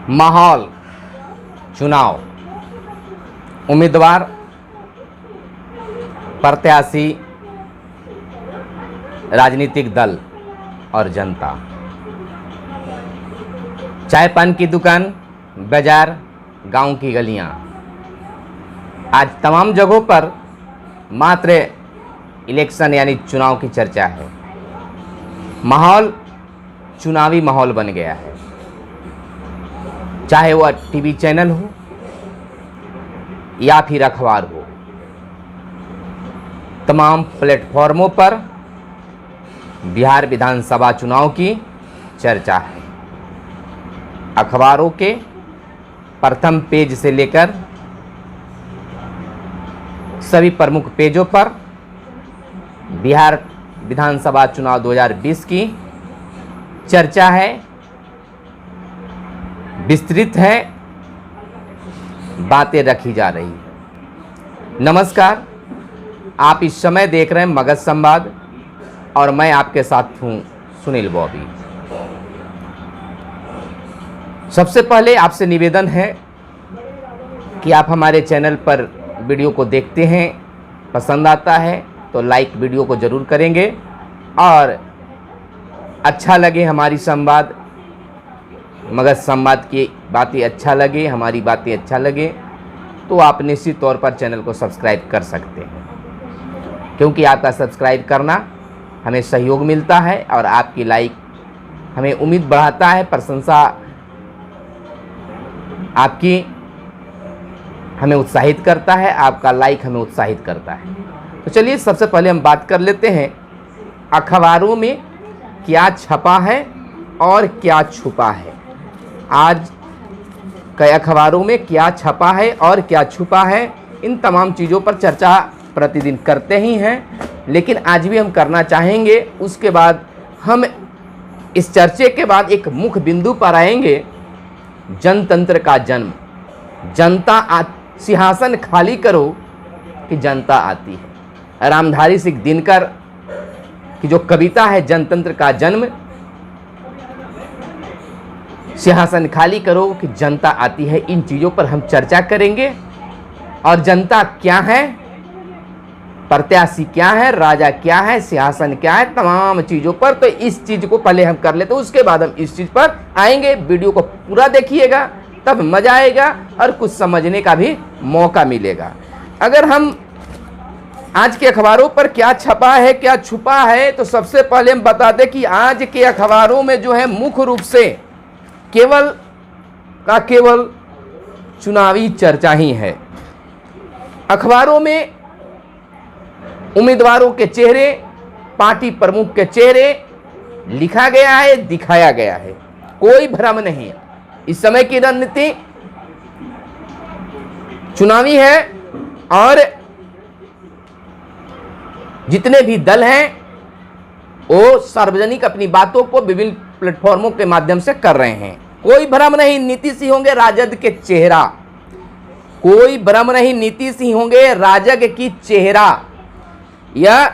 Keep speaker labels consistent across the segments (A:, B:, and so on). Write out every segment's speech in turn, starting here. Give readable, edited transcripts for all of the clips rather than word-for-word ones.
A: माहौल, चुनाव, उम्मीदवार, प्रत्याशी, राजनीतिक दल और जनता, चाय पान की दुकान, बाजार, गांव की गलियां, आज तमाम जगहों पर मात्र इलेक्शन यानी चुनाव की चर्चा है। माहौल चुनावी माहौल बन गया है, चाहे वह टीवी चैनल हो या फिर अखबार हो। तमाम प्लेटफॉर्मों पर बिहार विधानसभा चुनाव की चर्चा है। अखबारों के प्रथम पेज से लेकर सभी प्रमुख पेजों पर बिहार विधानसभा चुनाव 2020 की चर्चा है, विस्तृत है, बातें रखी जा रही है। नमस्कार, आप इस समय देख रहे हैं मगध संवाद और मैं आपके साथ हूं सुनील बॉबी। सबसे पहले आपसे निवेदन है कि आप हमारे चैनल पर वीडियो को देखते हैं, पसंद आता है तो लाइक वीडियो को ज़रूर करेंगे और अच्छा लगे हमारी संवाद, मगध संवाद की बातें अच्छा लगे, हमारी बातें अच्छा लगे तो आप निश्चित तौर पर चैनल को सब्सक्राइब कर सकते हैं, क्योंकि आपका सब्सक्राइब करना हमें सहयोग मिलता है और आपकी लाइक हमें उम्मीद बढ़ाता है, प्रशंसा आपकी हमें उत्साहित करता है, आपका लाइक हमें उत्साहित करता है। तो चलिए सबसे पहले हम बात कर लेते हैं अखबारों में क्या छपा है और क्या छुपा है। आज कई अखबारों में क्या छपा है और क्या छुपा है, इन तमाम चीज़ों पर चर्चा प्रतिदिन करते ही हैं, लेकिन आज भी हम करना चाहेंगे। उसके बाद हम इस चर्चे के बाद एक मुख्य बिंदु पर आएंगे, जनतंत्र का जन्म। जनता सिंहासन खाली करो कि जनता आती है। रामधारी सिंह दिनकर की जो कविता है जनतंत्र का जन्म, सिंहासन खाली करो कि जनता आती है, इन चीज़ों पर हम चर्चा करेंगे। और जनता क्या है, प्रत्याशी क्या है, राजा क्या है, सिंहासन क्या है, तमाम चीज़ों पर। तो इस चीज़ को पहले हम कर लेते हैं, उसके बाद हम इस चीज़ पर आएंगे। वीडियो को पूरा देखिएगा, तब मज़ा आएगा और कुछ समझने का भी मौका मिलेगा। अगर हम आज के अखबारों पर क्या छपा है क्या छुपा है, तो सबसे पहले हम बता दें कि आज के अखबारों में जो है मुख्य रूप से केवल चुनावी चर्चा ही है। अखबारों में उम्मीदवारों के चेहरे, पार्टी प्रमुख के चेहरे लिखा गया है, दिखाया गया है, कोई भ्रम नहीं। इस समय की रणनीति चुनावी है और जितने भी दल हैं वो सार्वजनिक अपनी बातों को विभिन्न प्लेटफॉर्मों के माध्यम से कर रहे हैं। कोई भ्रम नहीं, नीतीश ही होंगे राजद के चेहरा। कोई भ्रम नहीं, नीतीश ही होंगे राजग की चेहरा। यह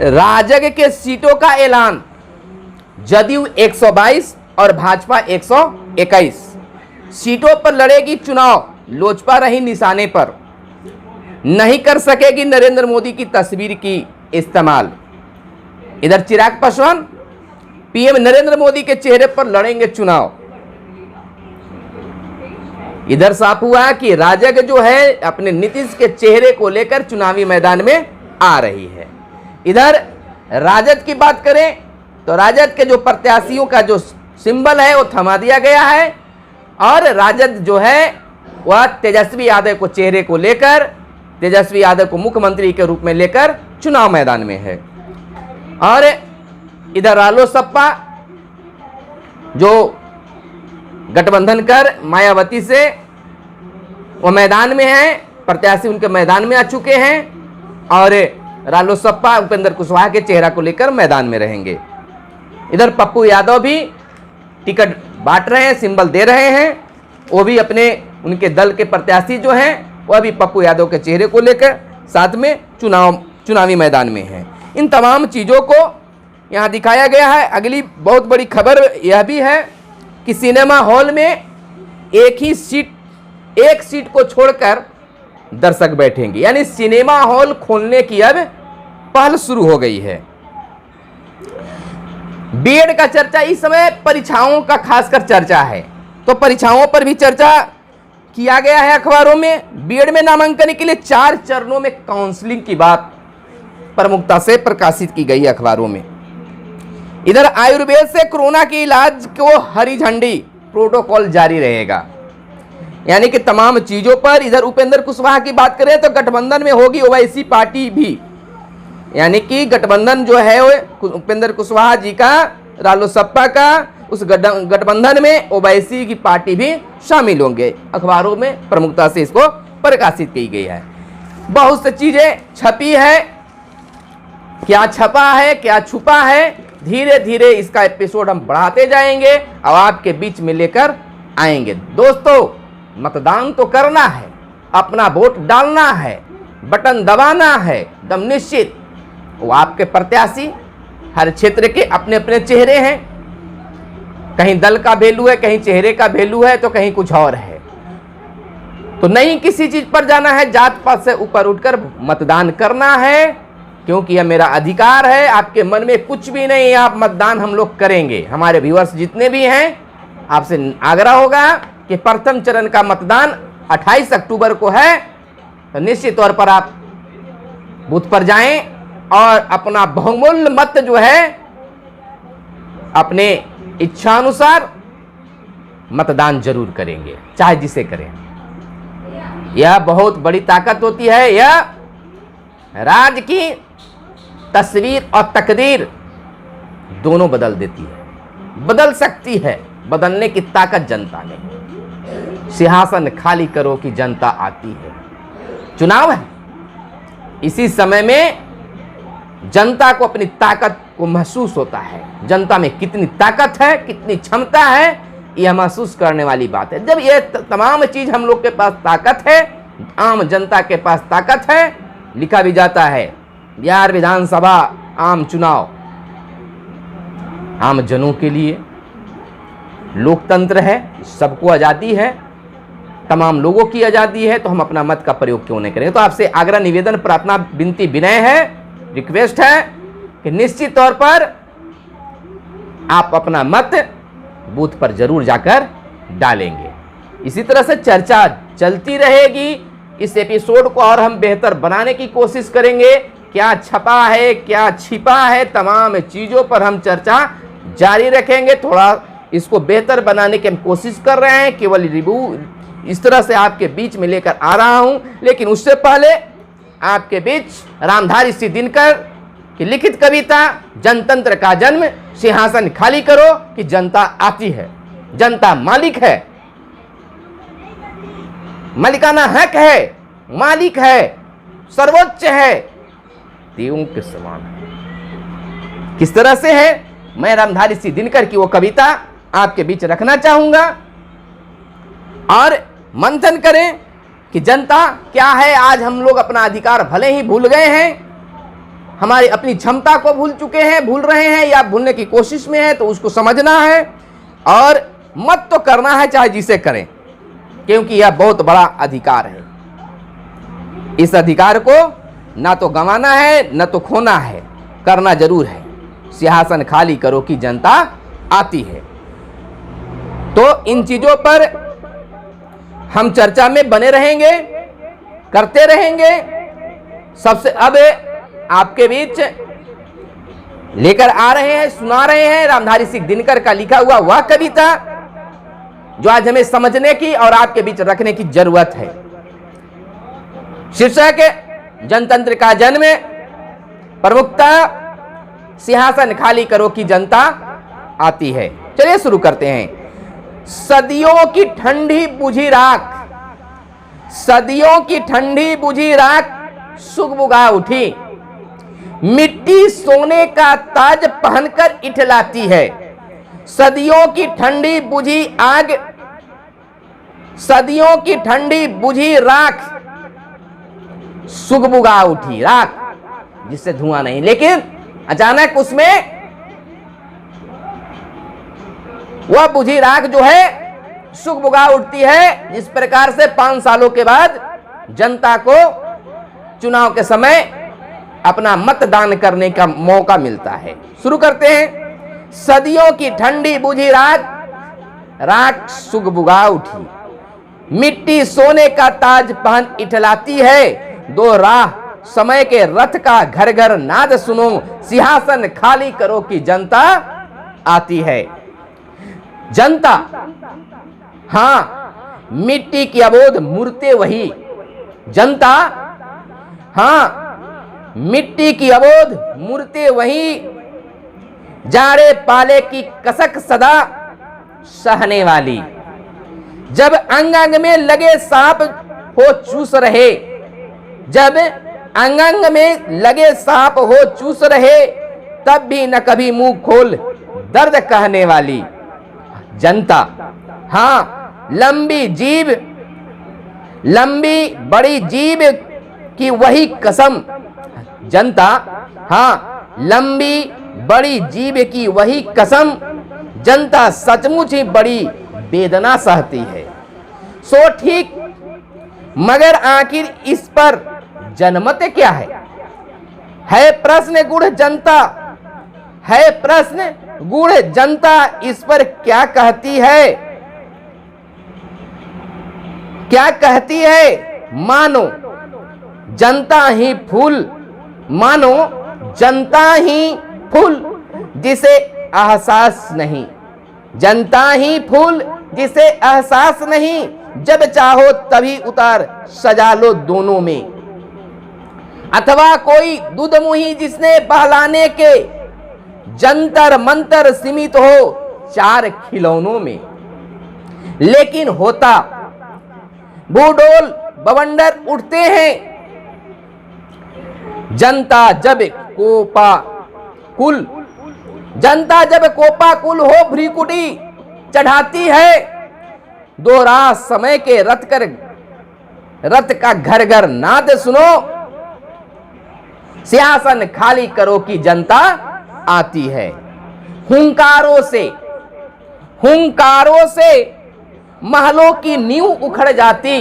A: राजग के सीटों का ऐलान, जदयू 122 और भाजपा 121 सीटों पर लड़ेगी चुनाव। लोजपा रही निशाने पर, नहीं कर सकेगी नरेंद्र मोदी की तस्वीर की इस्तेमाल। इधर चिराग पासवान पीएम नरेंद्र मोदी के चेहरे पर लड़ेंगे चुनाव। इधर साफ हुआ कि राजग जो है अपने नीतीश के चेहरे को लेकर चुनावी मैदान में आ रही है। इधर राजद की बात करें तो राजद के जो प्रत्याशियों का जो सिंबल है वो थमा दिया गया है और राजद जो है वह तेजस्वी यादव को चेहरे को लेकर, तेजस्वी यादव को मुख्यमंत्री के रूप में लेकर चुनाव मैदान में है। और इधर रालोसपा जो गठबंधन कर मायावती से वो मैदान में है, प्रत्याशी उनके मैदान में आ चुके हैं और रालोसपा उपेंद्र कुशवाहा के चेहरा को लेकर मैदान में रहेंगे। इधर पप्पू यादव भी टिकट बांट रहे हैं, सिंबल दे रहे हैं। वो भी अपने उनके दल के प्रत्याशी जो हैं वह भी पप्पू यादव के चेहरे को लेकर साथ में चुनावी मैदान में हैं। इन तमाम चीज़ों को यहाँ दिखाया गया है। अगली बहुत बड़ी खबर यह भी है कि सिनेमा हॉल में एक सीट को छोड़कर दर्शक बैठेंगे, यानी सिनेमा हॉल खोलने की अब पहल शुरू हो गई है। बीएड का चर्चा, इस समय परीक्षाओं का खासकर चर्चा है, तो परीक्षाओं पर भी चर्चा किया गया है अखबारों में। बीएड में नामांकन के लिए 4 चरणों में काउंसलिंग की बात प्रमुखता से प्रकाशित की गई है अखबारों में। इधर आयुर्वेद से कोरोना के इलाज को हरी झंडी, प्रोटोकॉल जारी रहेगा, यानी कि तमाम चीजों पर। इधर उपेंद्र कुशवाहा की बात करें तो गठबंधन में होगी ओवैसी पार्टी भी, यानी कि गठबंधन जो है उपेंद्र कुशवाहा जी का, रालोसपा का, उस गठबंधन में ओवैसी की पार्टी भी शामिल होंगे। अखबारों में प्रमुखता से इसको प्रकाशित की गई है। बहुत सी चीजें छपी है, क्या छपा है क्या छुपा है, धीरे धीरे इसका एपिसोड हम बढ़ाते जाएंगे और आपके बीच में लेकर आएंगे। दोस्तों, मतदान तो करना है, अपना वोट डालना है, बटन दबाना है, दम निश्चित। वो आपके प्रत्याशी, हर क्षेत्र के अपने अपने चेहरे हैं, कहीं दल का वैल्यू है, कहीं चेहरे का वैल्यू है, तो कहीं कुछ और है। तो नहीं किसी चीज पर जाना है, जात पात से ऊपर उठकर मतदान करना है, क्योंकि यह मेरा अधिकार है। आपके मन में कुछ भी नहीं, आप मतदान हम लोग करेंगे। हमारे व्यूअर्स जितने भी हैं, आपसे आग्रह होगा कि प्रथम चरण का मतदान 28 अक्टूबर को है, तो निश्चित तौर पर आप बूथ पर जाएं और अपना बहुमूल्य मत जो है अपने इच्छानुसार मतदान जरूर करेंगे, चाहे जिसे करें। यह बहुत बड़ी ताकत होती है, यह राज्य की तस्वीर और तकदीर दोनों बदल देती है, बदल सकती है। बदलने की ताकत जनता में। सिंहासन खाली करो कि जनता आती है। चुनाव है, इसी समय में जनता को अपनी ताकत को महसूस होता है। जनता में कितनी ताकत है, कितनी क्षमता है, यह महसूस करने वाली बात है। जब यह तमाम चीज हम लोग के पास ताकत है, आम जनता के पास ताकत है, लिखा भी जाता है बिहार विधानसभा आम चुनाव आम जनों के लिए, लोकतंत्र है, सबको आज़ादी है, तमाम लोगों की आज़ादी है, तो हम अपना मत का प्रयोग क्यों नहीं करेंगे। तो आपसे आग्रह, निवेदन, प्रार्थना, विनती, विनय है, रिक्वेस्ट है कि निश्चित तौर पर आप अपना मत बूथ पर जरूर जाकर डालेंगे। इसी तरह से चर्चा चलती रहेगी। इस एपिसोड को और हम बेहतर बनाने की कोशिश करेंगे। क्या छपा है, क्या छिपा है, तमाम चीज़ों पर हम चर्चा जारी रखेंगे। थोड़ा इसको बेहतर बनाने की हम कोशिश कर रहे हैं, केवल रिव्यू इस तरह से आपके बीच में लेकर आ रहा हूं। लेकिन उससे पहले आपके बीच रामधारी सिंह दिनकर की लिखित कविता जनतंत्र का जन्म, सिंहासन खाली करो कि जनता आती है। जनता मालिक है, मालिकाना हक है, मालिक है, सर्वोच्च है, देवों के समान है। किस तरह से है, मैं रामधारी सिंह दिनकर की वो कविता आपके बीच रखना चाहूंगा और मंथन करें कि जनता क्या है। आज हम लोग अपना अधिकार भले ही भूल गए हैं, हमारी अपनी क्षमता को भूल चुके हैं, भूल रहे हैं या भूलने की कोशिश में है, तो उसको समझना है और मत तो करना है, चाहे जिसे करें, क्योंकि यह बहुत बड़ा अधिकार है। इस अधिकार को ना तो गंवाना है, ना तो खोना है, करना जरूर है। सिंहासन खाली करो कि जनता आती है। तो इन चीजों पर हम चर्चा में बने रहेंगे, करते रहेंगे। सबसे अब आपके बीच लेकर आ रहे हैं, सुना रहे हैं रामधारी सिंह दिनकर का लिखा हुआ वह कविता जो आज हमें समझने की और आपके बीच रखने की जरूरत है। शीर्षक जनतंत्र का जन्म, प्रमुखता सिंहासन खाली करो कि जनता आती है। चलिए शुरू करते हैं। सदियों की ठंडी बुझी राख, सदियों की ठंडी बुझी राख सुगबुगा उठी, मिट्टी सोने का ताज पहनकर इठलाती है। सदियों की ठंडी बुझी आग, सदियों की ठंडी बुझी राख सुगबुगा उठी, राख जिससे धुआं नहीं, लेकिन अचानक उसमें वह बुझी राख जो है सुगबुगा उठती है। जिस प्रकार से 5 सालों के बाद जनता को चुनाव के समय अपना मतदान करने का मौका मिलता है। शुरू करते हैं। सदियों की ठंडी बुझी राख सुगबुगा उठी, मिट्टी सोने का ताज पहन इठलाती है। दो राह समय के रथ का घर घर नाद सुनो, सिंहासन खाली करो कि जनता आती है। जनता, हाँ, मिट्टी की अबोध मूर्तें वही। जनता, हाँ, मिट्टी की अबोध मूर्तें वही, जाड़े पाले की कसक सदा सहने वाली। जब अंग अंग में लगे सांप हो चूस रहे, जब अंग अंग में लगे सांप हो चूस रहे, तब भी न कभी मुंह खोल दर्द कहने वाली। जनता, हाँ, लंबी बड़ी जीभ की वही कसम। जनता, हाँ, लंबी बड़ी जीभ की वही कसम। जनता सचमुच ही बड़ी वेदना सहती है। सो ठीक, मगर आखिर इस पर जनमत क्या है प्रश्न गूढ़ जनता, है प्रश्न गूढ़ जनता इस पर क्या कहती है? क्या कहती है? मानो जनता ही फूल, मानो जनता ही फूल जिसे एहसास नहीं, जनता ही फूल जिसे एहसास नहीं। जब चाहो तभी उतार सजा लो दोनों में। अथवा कोई दुधमुही जिसने बहलाने के जंतर मंतर सीमित हो 4 खिलौनों में। लेकिन होता भूडोल बवंडर उठते हैं। जनता जब कोपा कुल हो भ्रिकुटी चढ़ाती है। दो राह समय के रथ का घर घर नाद सुनो, सिंहासन खाली करो कि जनता आती है। हुंकारों से महलों की नींव उखड़ जाती,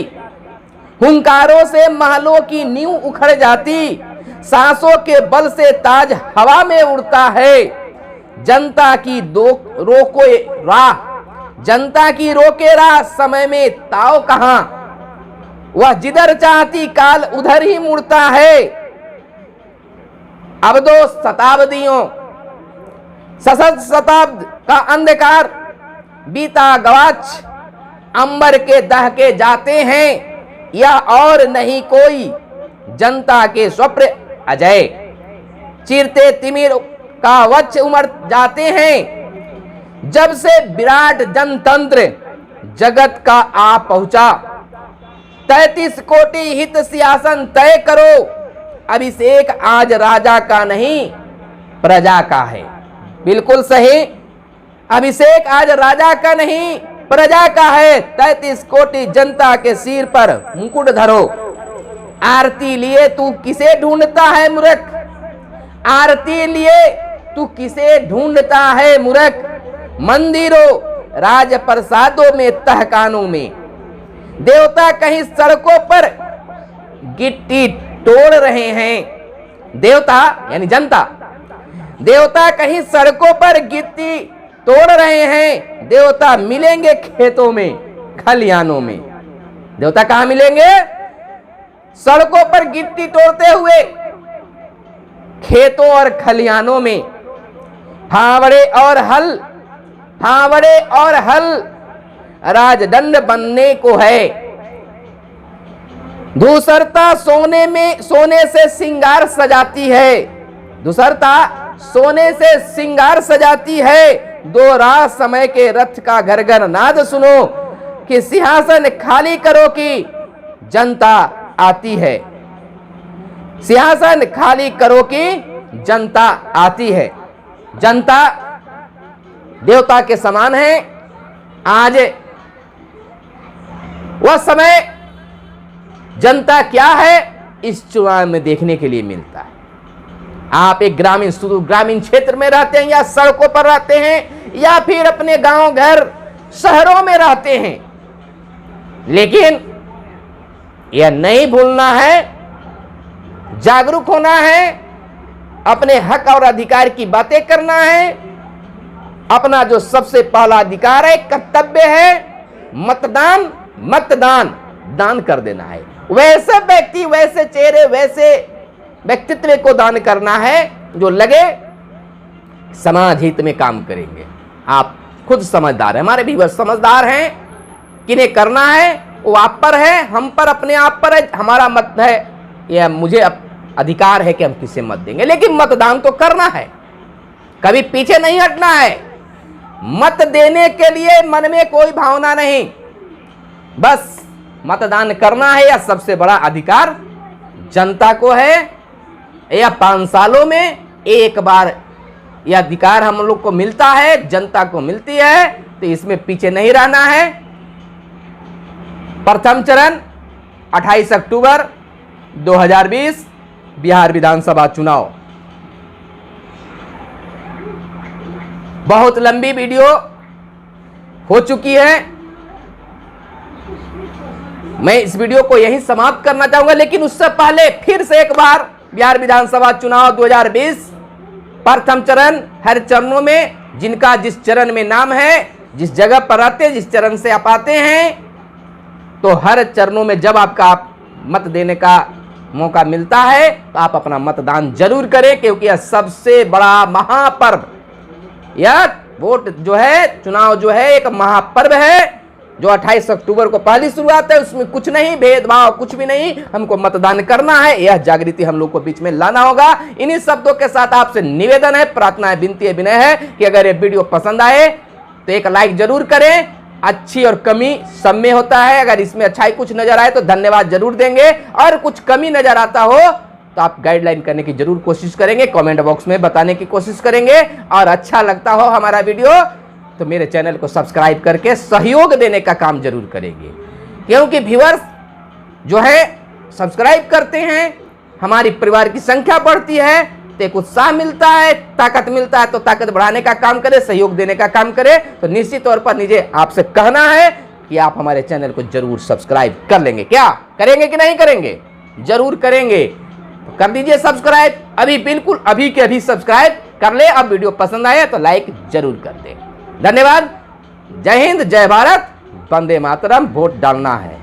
A: हुंकारों से महलों की नींव उखड़ जाती। सांसों के बल से ताज हवा में उड़ता है। जनता की रोके राह, जनता की रोके राह, समय में ताव कहां, वह जिधर चाहती काल उधर ही मुड़ता है। अब 2 शताब्दियों, सशत शताब्द का अंधकार बीता गवाच अंबर के दहके जाते हैं। यह और नहीं कोई जनता के स्वप्न अजय, चिरते तिमिर का वक्ष उमड़ जाते हैं। जब से विराट जनतंत्र जगत का आ पहुंचा, 33 कोटि हित सिंहासन तय करो। अभिषेक आज राजा का नहीं प्रजा का है। बिल्कुल सही, अभिषेक आज राजा का नहीं प्रजा का है। 33 कोटि जनता के सिर पर मुकुट धरो। आरती लिए तू किसे ढूंढता है मूर्ख, आरती लिए तू किसे ढूंढता है मूर्ख। मंदिरों राज प्रसादों में तहखानों में देवता कहीं सड़कों पर गिट्टी तोड़ रहे हैं। देवता यानी जनता, देवता कहीं सड़कों पर गिट्टी तोड़ रहे हैं। देवता मिलेंगे खेतों में खलिहानों में। देवता कहां मिलेंगे? सड़कों पर गिट्टी तोड़ते हुए खेतों और खलिहानों में। फावड़े और हल राजदंड बनने को है। धूसरता सोने से सिंगार सजाती है। धूसरता सोने से सिंगार सजाती है। 2 राह समय के रथ का घर घर नाद सुनो कि सिंहासन खाली करो कि जनता आती है। सिंहासन खाली करो कि जनता आती है। जनता देवता के समान है। आज वह समय जनता क्या है इस चुनाव में देखने के लिए मिलता है। आप एक ग्रामीण क्षेत्र में रहते हैं या सड़कों पर रहते हैं या फिर अपने गांव घर शहरों में रहते हैं, लेकिन यह नहीं भूलना है, जागरूक होना है, अपने हक और अधिकार की बातें करना है। अपना जो सबसे पहला अधिकार है, कर्तव्य है, मतदान दान कर देना है। वैसे व्यक्ति, वैसे चेहरे, वैसे व्यक्तित्व को दान करना है जो लगे समाज हित में काम करेंगे। आप खुद समझदार हैं, हमारे व्यूअर्स समझदार हैं, किन्हें करना है वो आप पर है, हम पर, अपने आप पर है। हमारा मत है, यह मुझे अधिकार है कि हम किसे मत देंगे, लेकिन मतदान तो करना है, कभी पीछे नहीं हटना है। मत देने के लिए मन में कोई भावना नहीं, बस मतदान करना है। यह सबसे बड़ा अधिकार जनता को है। यह 5 सालों में एक बार यह अधिकार हम लोग को मिलता है, जनता को मिलती है, तो इसमें पीछे नहीं रहना है। प्रथम चरण 28 अक्टूबर 2020 बिहार विधानसभा चुनाव। बहुत लंबी वीडियो हो चुकी है, मैं इस वीडियो को यहीं समाप्त करना चाहूंगा, लेकिन उससे पहले फिर से एक बार बिहार विधानसभा चुनाव 2020 प्रथम चरण, हर चरणों में जिनका जिस चरण में नाम है, जिस जगह पर रहते हैं, जिस चरण से आप आते हैं, तो हर चरणों में जब आपका मत देने का मौका मिलता है तो आप अपना मतदान जरूर करें, क्योंकि यह सबसे बड़ा महापर्व, यह वोट जो है, चुनाव जो है, एक महापर्व है जो 28 अक्टूबर को पहली शुरुआत है। उसमें कुछ नहीं, भेदभाव कुछ भी नहीं, हमको मतदान करना है। यह जागृति हम लोग को बीच में लाना होगा। इन्हीं शब्दों के साथ आपसे निवेदन है, प्रार्थना है, विनती है, विनय है कि अगर ये वीडियो पसंद आए तो एक लाइक जरूर करें। अच्छी और कमी सब में होता है, अगर इसमें अच्छाई कुछ नजर आए तो धन्यवाद जरूर देंगे, और कुछ कमी नजर आता हो तो आप गाइडलाइन करने की जरूर कोशिश करेंगे, कमेंट बॉक्स में बताने की कोशिश करेंगे। और अच्छा लगता हो हमारा वीडियो तो मेरे चैनल को सब्सक्राइब करके सहयोग देने का काम जरूर करेंगे, क्योंकि व्यूअर्स जो है सब्सक्राइब करते हैं, हमारी परिवार की संख्या बढ़ती है, तो एक उत्साह मिलता है, ताकत मिलता है। तो ताकत बढ़ाने का काम करें, सहयोग देने का काम करें। तो निश्चित तौर पर मुझे आपसे कहना है कि आप हमारे चैनल को जरूर सब्सक्राइब कर लेंगे। क्या करेंगे कि नहीं करेंगे? जरूर करेंगे। तो कर दीजिए सब्सक्राइब अभी, बिल्कुल अभी के अभी सब्सक्राइब कर ले। अब वीडियो पसंद आया तो लाइक जरूर कर दे। धन्यवाद। जय हिंद, जय भारत, वंदे मातरम। वोट डालना है।